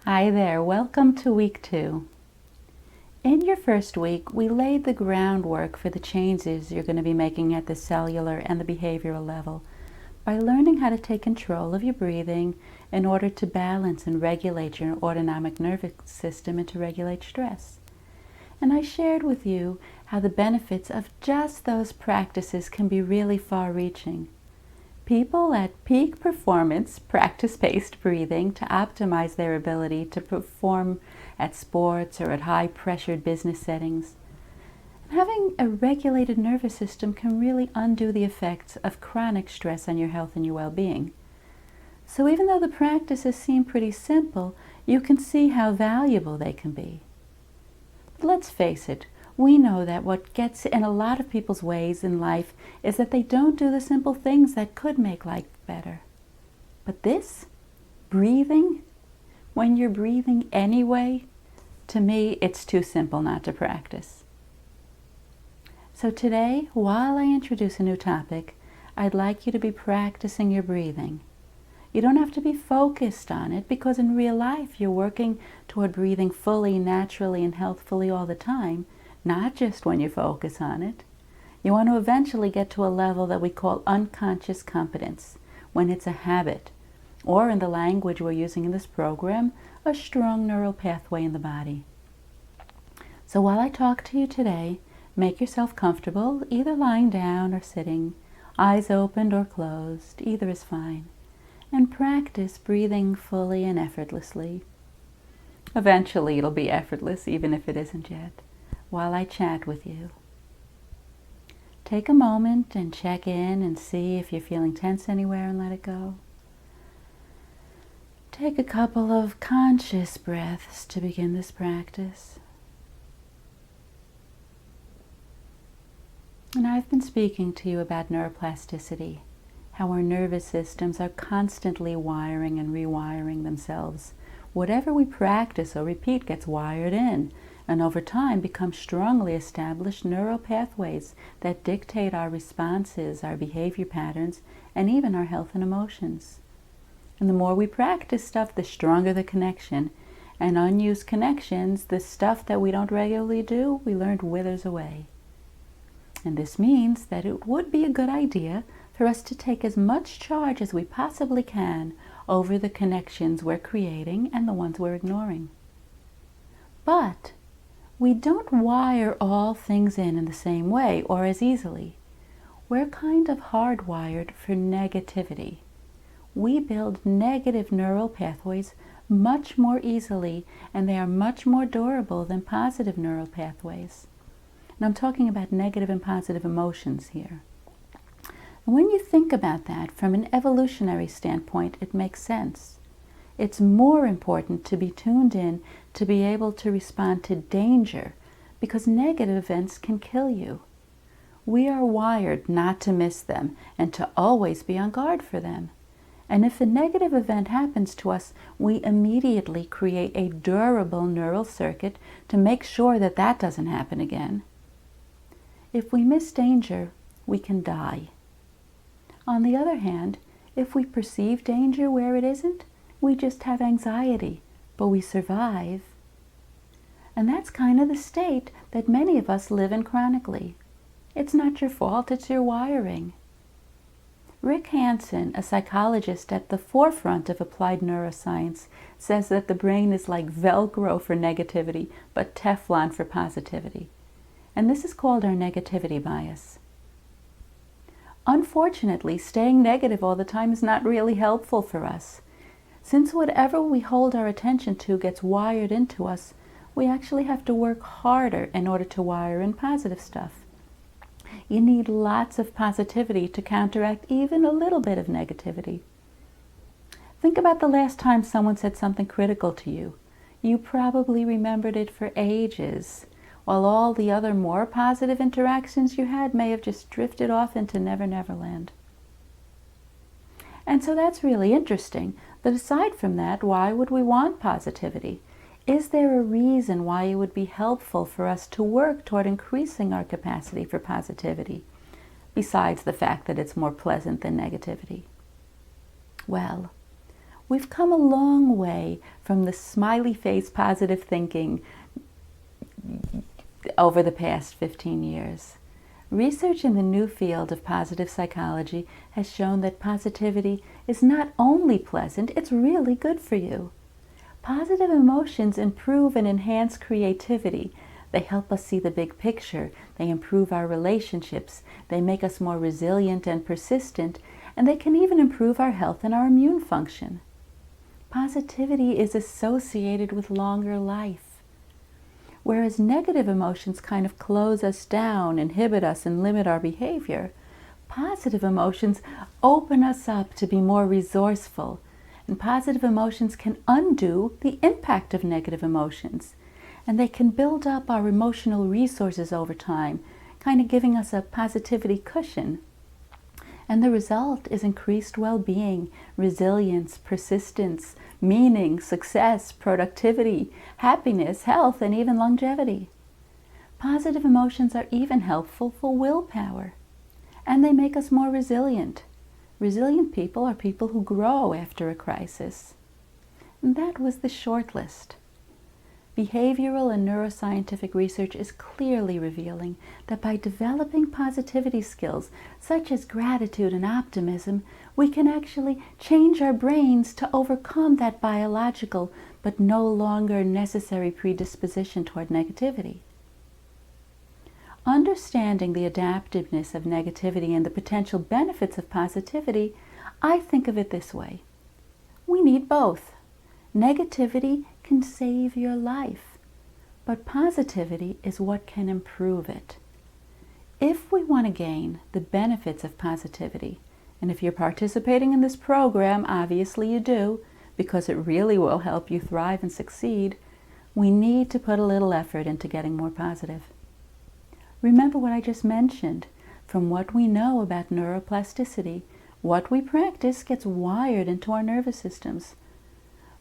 Hi there, welcome to week 2. In your first week, we laid the groundwork for the changes you're going to be making at the cellular and the behavioral level by learning how to take control of your breathing in order to balance and regulate your autonomic nervous system and to regulate stress. And I shared with you how the benefits of just those practices can be really far-reaching. People at peak performance practice paced breathing to optimize their ability to perform at sports or at high-pressured business settings. And having a regulated nervous system can really undo the effects of chronic stress on your health and your well-being. So even though the practices seem pretty simple, you can see how valuable they can be. But let's face it, we know that what gets in a lot of people's ways in life is that they don't do the simple things that could make life better. But this, breathing, when you're breathing anyway, to me it's too simple not to practice. So today, while I introduce a new topic, I'd like you to be practicing your breathing. You don't have to be focused on it because in real life you're working toward breathing fully, naturally, and healthfully all the time, not just when you focus on it. You want to eventually get to a level that we call unconscious competence, when it's a habit, or in the language we're using in this program, a strong neural pathway in the body. So while I talk to you today, make yourself comfortable, either lying down or sitting, eyes opened or closed, either is fine, and practice breathing fully and effortlessly. Eventually it'll be effortless, even if it isn't yet, while I chat with you. Take a moment and check in and see if you're feeling tense anywhere and let it go. Take a couple of conscious breaths to begin this practice. And I've been speaking to you about neuroplasticity, how our nervous systems are constantly wiring and rewiring themselves. Whatever we practice or repeat gets wired in, and over time become strongly established neural pathways that dictate our responses, our behavior patterns, and even our health and emotions. And the more we practice stuff, the stronger the connection. And unused connections, the stuff that we don't regularly do, we learned withers away. And this means that it would be a good idea for us to take as much charge as we possibly can over the connections we're creating and the ones we're ignoring. But we don't wire all things in the same way or as easily. We're kind of hardwired for negativity. We build negative neural pathways much more easily, and they are much more durable than positive neural pathways. And I'm talking about negative and positive emotions here. And when you think about that from an evolutionary standpoint, it makes sense. It's more important to be tuned in to be able to respond to danger, because negative events can kill you. We are wired not to miss them and to always be on guard for them. And if a negative event happens to us, we immediately create a durable neural circuit to make sure that that doesn't happen again. If we miss danger, we can die. On the other hand, if we perceive danger where it isn't, we just have anxiety, but we survive. And that's kind of the state that many of us live in chronically. It's not your fault, it's your wiring. Rick Hansen, a psychologist at the forefront of applied neuroscience, says that the brain is like Velcro for negativity, but Teflon for positivity. And this is called our negativity bias. Unfortunately, staying negative all the time is not really helpful for us. Since whatever we hold our attention to gets wired into us, we actually have to work harder in order to wire in positive stuff. You need lots of positivity to counteract even a little bit of negativity. Think about the last time someone said something critical to you. You probably remembered it for ages, while all the other more positive interactions you had may have just drifted off into Never Never Land. And so that's really interesting. But aside from that, why would we want positivity? Is there a reason why it would be helpful for us to work toward increasing our capacity for positivity, besides the fact that it's more pleasant than negativity? Well, we've come a long way from from the smiley face positive thinking over the past 15 years. Research in the new field of positive psychology has shown that positivity is not only pleasant, it's really good for you. Positive emotions improve and enhance creativity. They help us see the big picture. They improve our relationships. They make us more resilient and persistent, and they can even improve our health and our immune function. Positivity is associated with longer life. Whereas negative emotions kind of close us down, inhibit us, and limit our behavior, positive emotions open us up to be more resourceful. And positive emotions can undo the impact of negative emotions. And they can build up our emotional resources over time, kind of giving us a positivity cushion. And the result is increased well-being, resilience, persistence, meaning, success, productivity, happiness, health, and even longevity. Positive emotions are even helpful for willpower, and they make us more resilient. Resilient people are people who grow after a crisis. And that was the short list. Behavioral and neuroscientific research is clearly revealing that by developing positivity skills, such as gratitude and optimism, we can actually change our brains to overcome that biological but no longer necessary predisposition toward negativity. Understanding the adaptiveness of negativity and the potential benefits of positivity, I think of it this way. We need both. Negativity can save your life, but positivity is what can improve it. If we want to gain the benefits of positivity, and if you're participating in this program, obviously you do, because it really will help you thrive and succeed, we need to put a little effort into getting more positive. Remember what I just mentioned. From what we know about neuroplasticity, what we practice gets wired into our nervous systems.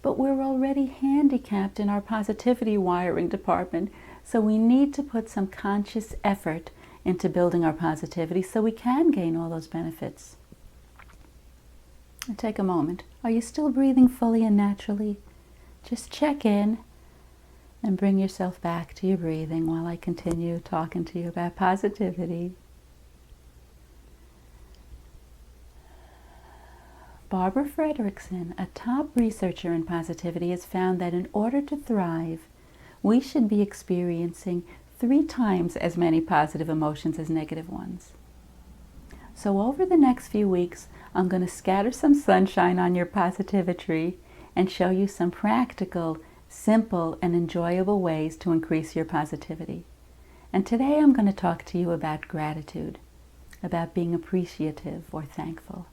But we're already handicapped in our positivity wiring department, so we need to put some conscious effort into building our positivity so we can gain all those benefits. Take a moment. Are you still breathing fully and naturally? Just check in and bring yourself back to your breathing while I continue talking to you about positivity. Barbara Fredrickson, a top researcher in positivity, has found that in order to thrive, we should be experiencing 3 times as many positive emotions as negative ones. So over the next few weeks, I'm going to scatter some sunshine on your positivity and show you some practical, simple, and enjoyable ways to increase your positivity. And today I'm going to talk to you about gratitude, about being appreciative or thankful.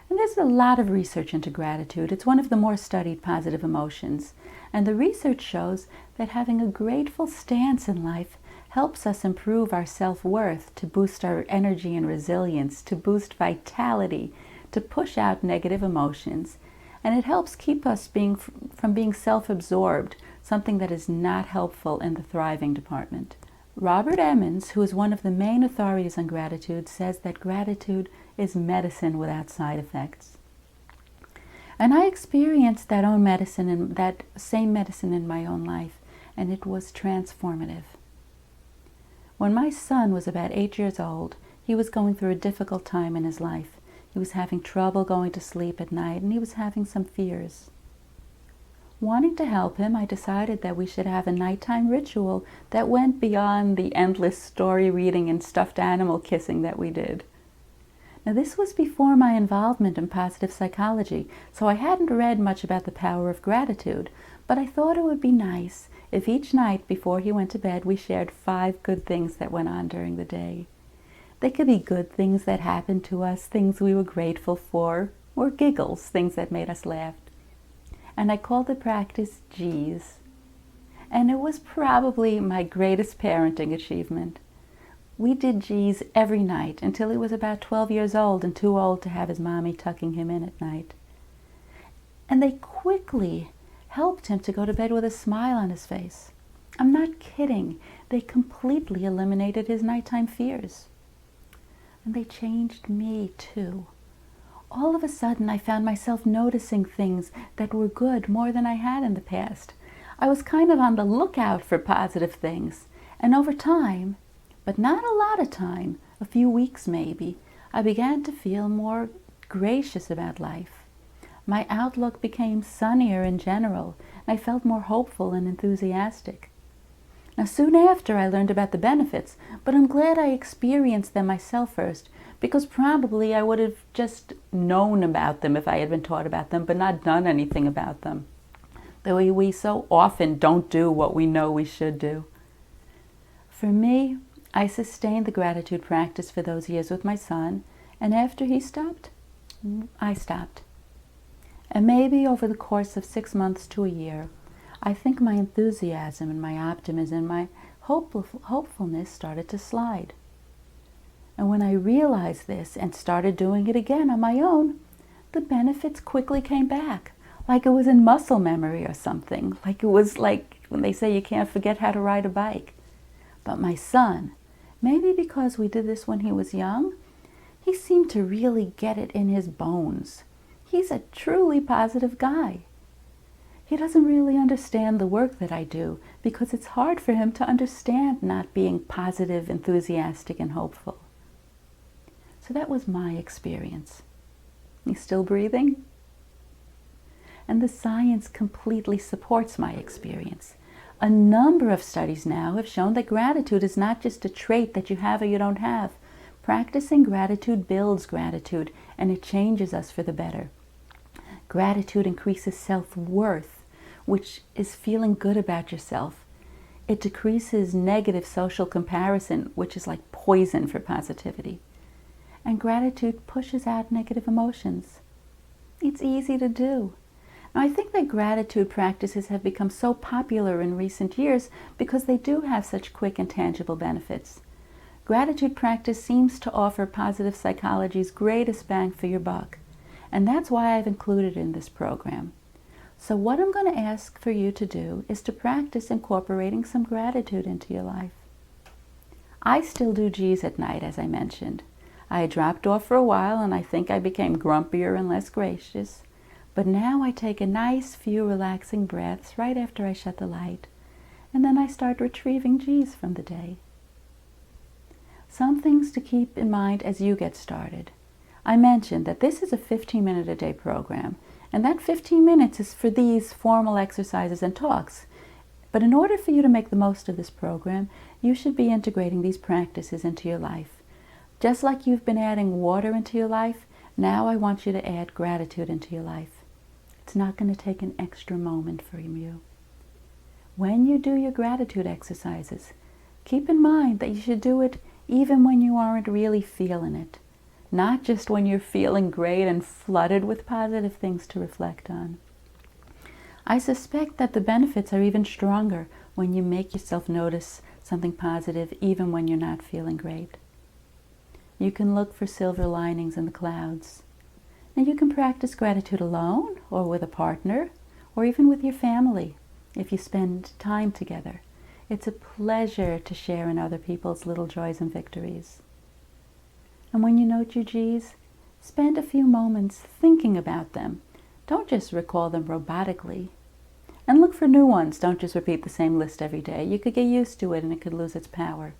And there's a lot of research into gratitude. It's one of the more studied positive emotions. And the research shows that having a grateful stance in life helps us improve our self-worth, to boost our energy and resilience, to boost vitality, to push out negative emotions. And it helps keep us from being self-absorbed, something that is not helpful in the thriving department. Robert Emmons, who is one of the main authorities on gratitude, says that gratitude is medicine without side effects. And I experienced that same medicine in my own life, and it was transformative. When my son was about 8 years old, he was going through a difficult time in his life. He was having trouble going to sleep at night, and he was having some fears. Wanting to help him, I decided that we should have a nighttime ritual that went beyond the endless story reading and stuffed animal kissing that we did. Now, this was before my involvement in positive psychology, so I hadn't read much about the power of gratitude, but I thought it would be nice if each night before he went to bed we shared 5 good things that went on during the day. They could be good things that happened to us, things we were grateful for, or giggles, things that made us laugh. And I called the practice G's. And it was probably my greatest parenting achievement. We did G's every night until he was about 12 years old and too old to have his mommy tucking him in at night. And they quickly helped him to go to bed with a smile on his face. I'm not kidding. They completely eliminated his nighttime fears. And they changed me too. all of a sudden I found myself noticing things that were good more than I had in the past. I was kind of on the lookout for positive things. And over time, but not a lot of time, a few weeks maybe, I began to feel more gracious about life. My outlook became sunnier in general, and I felt more hopeful and enthusiastic. Now, soon after, I learned about the benefits, but I'm glad I experienced them myself first, because probably I would have just known about them if I had been taught about them, but not done anything about them. The way we so often don't do what we know we should do. For me, I sustained the gratitude practice for those years with my son, and after he stopped, I stopped. And maybe over the course of 6 months to a year, I think my enthusiasm and my optimism, my hopefulness started to slide. And when I realized this and started doing it again on my own, the benefits quickly came back, like it was in muscle memory or something, like it was like when they say you can't forget how to ride a bike. But my son, maybe because we did this when he was young, he seemed to really get it in his bones. He's a truly positive guy. He doesn't really understand the work that I do because it's hard for him to understand not being positive, enthusiastic, and hopeful. So that was my experience. He's still breathing? And the science completely supports my experience. A number of studies now have shown that gratitude is not just a trait that you have or you don't have. Practicing gratitude builds gratitude, and it changes us for the better. Gratitude increases self-worth, which is feeling good about yourself. It decreases negative social comparison, which is like poison for positivity. And gratitude pushes out negative emotions. It's easy to do. Now, I think that gratitude practices have become so popular in recent years because they do have such quick and tangible benefits. Gratitude practice seems to offer positive psychology's greatest bang for your buck, and that's why I've included it in this program. So what I'm going to ask for you to do is to practice incorporating some gratitude into your life. I still do G's at night, as I mentioned. I dropped off for a while, and I think I became grumpier and less gracious. But now I take a nice few relaxing breaths right after I shut the light, and then I start retrieving G's from the day. Some things to keep in mind as you get started. I mentioned that this is a 15-minute-a-day program, and that 15 minutes is for these formal exercises and talks. But in order for you to make the most of this program, you should be integrating these practices into your life. Just like you've been adding water into your life, now I want you to add gratitude into your life. It's not going to take an extra moment from you. When you do your gratitude exercises, keep in mind that you should do it even when you aren't really feeling it. Not just when you're feeling great and flooded with positive things to reflect on. I suspect that the benefits are even stronger when you make yourself notice something positive even when you're not feeling great. You can look for silver linings in the clouds. And you can practice gratitude alone or with a partner or even with your family if you spend time together. It's a pleasure to share in other people's little joys and victories. And when you note your G's, spend a few moments thinking about them. Don't just recall them robotically. And look for new ones. Don't just repeat the same list every day. You could get used to it and it could lose its power.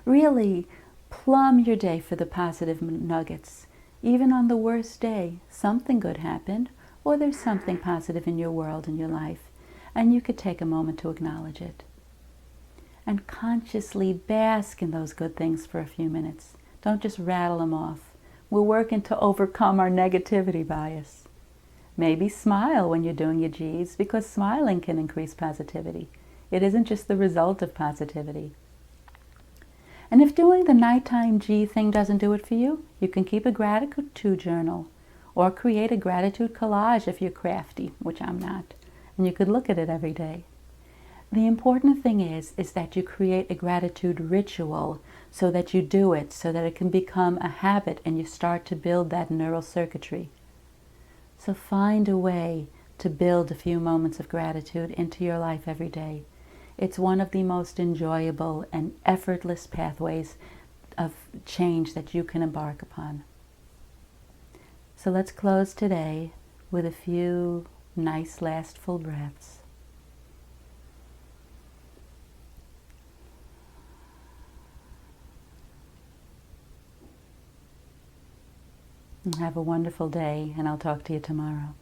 Really plumb your day for the positive nuggets. Even on the worst day, something good happened, or there's something positive in your world and your life, and you could take a moment to acknowledge it. And consciously bask in those good things for a few minutes. Don't just rattle them off. We're working to overcome our negativity bias. Maybe smile when you're doing your G's, because smiling can increase positivity. It isn't just the result of positivity. And if doing the nighttime G thing doesn't do it for you, you can keep a gratitude journal or create a gratitude collage if you're crafty, which I'm not, and you could look at it every day. The important thing is that you create a gratitude ritual so that you do it, so that it can become a habit and you start to build that neural circuitry. So find a way to build a few moments of gratitude into your life every day. It's one of the most enjoyable and effortless pathways of change that you can embark upon. So let's close today with a few nice last full breaths. And have a wonderful day, and I'll talk to you tomorrow.